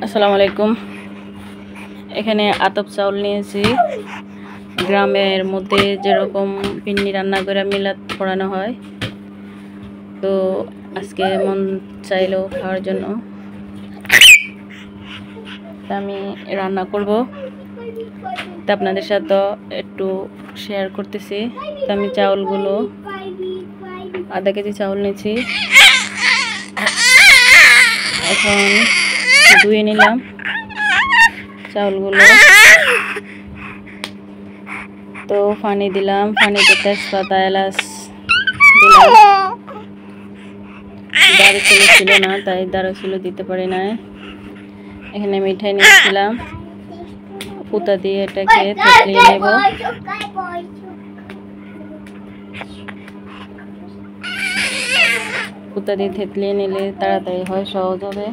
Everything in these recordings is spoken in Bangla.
আসসালামু আলাইকুম। এখানে আতপ চাউল নিয়েছি। গ্রামের মধ্যে যেরকম পিন্নি রান্না করে মিলাদ পড়ানো হয়, তো আজকে মন চাইলো খাওয়ার জন্য আমি রান্না করব। তা আপনাদের সাথে একটু শেয়ার করতেছি। তো আমি চাউলগুলো আধা কেজি চাউল নিয়েছি। এখন ধুয়ে নিলাম চাউলগুলো, তো পানি দিলাম, পানিতে তেজপাতা এলাচ দিলাম। দারুচিনি ছিল না, তাই দারুচিনি দিতে পারি নাই। এখানে মিঠাই নিয়েছিলাম, পুতা দিয়ে এটাকে থেতলিয়ে নেব। পুতা দিয়ে থেতলিয়ে নিলে তাড়াতাড়ি হয়, সহজ হবে।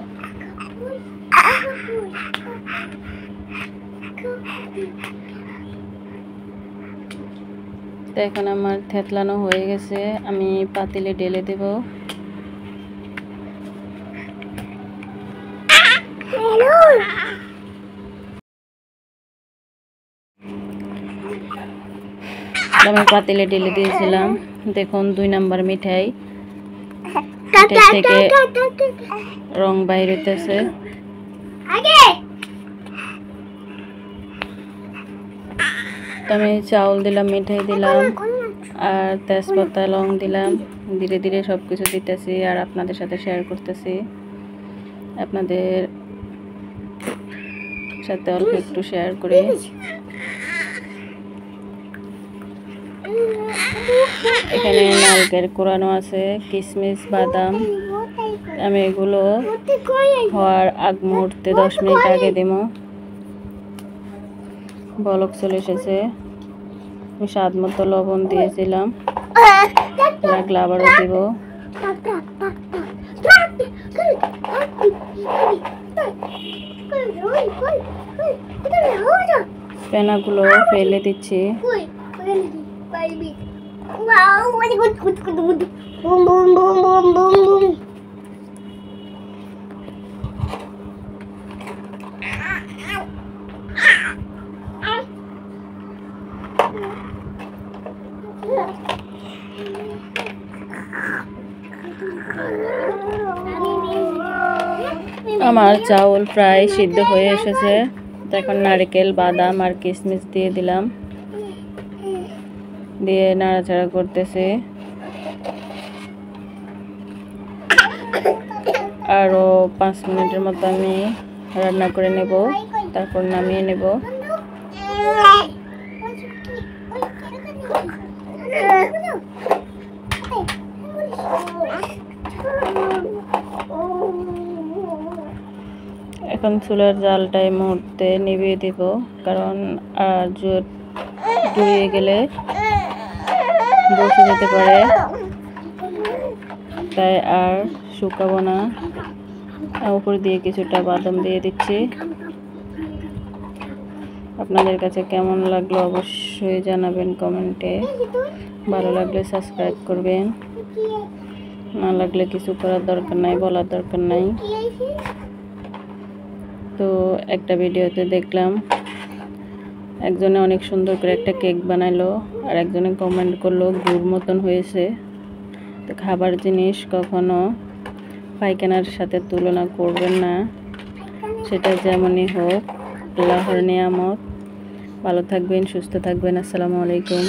তো এখন আমার থেতলানো হয়ে গেছে, আমি পাতিলে ঢেলে দেব। আমি পাতিলে ঢেলে দিয়েছিলাম। দেখুন 2 নাম্বার মিঠাই থেকে রং বাইর হইতেছে। আমি চাউল দিলাম, মিঠাই দিলাম আর তেজপাতা লং দিলাম। ধীরে ধীরে সব কিছু দিতেছি আর আপনাদের সাথে শেয়ার করতেছি। আপনাদের সাথে অল্প একটু শেয়ার করি। এখানে নারকেল কোরানো আছে, কিশমিশ, বাদাম। আমি এগুলো হওয়ার আগ মুহূর্তে 10 মিনিট আগে দেব। বলক চলে এসেছে। আমি স্বাদ মতো লবণ দিয়েছিলাম, লাগলে আবারও দিব। পেনাগুলো ফেলে দিচ্ছি। আমার চাউল প্রায় সিদ্ধ হয়ে এসেছে। এখন নারকেল, বাদাম আর কিশমিশ দিয়ে দিলাম, দিয়ে নাড়াচাড়া করতেছি। আরো 5 মিনিটের মতো আমি রান্না করে নেব, তারপর নামিয়ে নেব। এখন চুলার জালটা এই মুহূর্তে নিভিয়ে দিব, কারণ আর জুড়িয়ে গেলে বসে যেতে পারে, তাই আর শুকাবো না। উপর দিয়ে কিছুটা বাদাম দিয়ে দিচ্ছি। আপনাদের কাছে কেমন লাগলো অবশ্যই জানাবেন কমেন্টে। ভালো লাগলে সাবস্ক্রাইব করবেন, না লাগলে কিছু করার দরকার নাই, বলার দরকার নাই। তো একটা ভিডিওতে দেখলাম একজনে অনেক সুন্দর করে একটা কেক বানাইলো, আর একজনে কমেন্ট করলো গুড় মতন হয়েছে। তো খাবার জিনিস কখনো পায়খানার সাথে তুলনা করবেন না, সেটা যেমনই হোক, আল্লাহর নিয়ামত। ভালো থাকবেন, সুস্থ থাকবেন। আসসালামু আলাইকুম।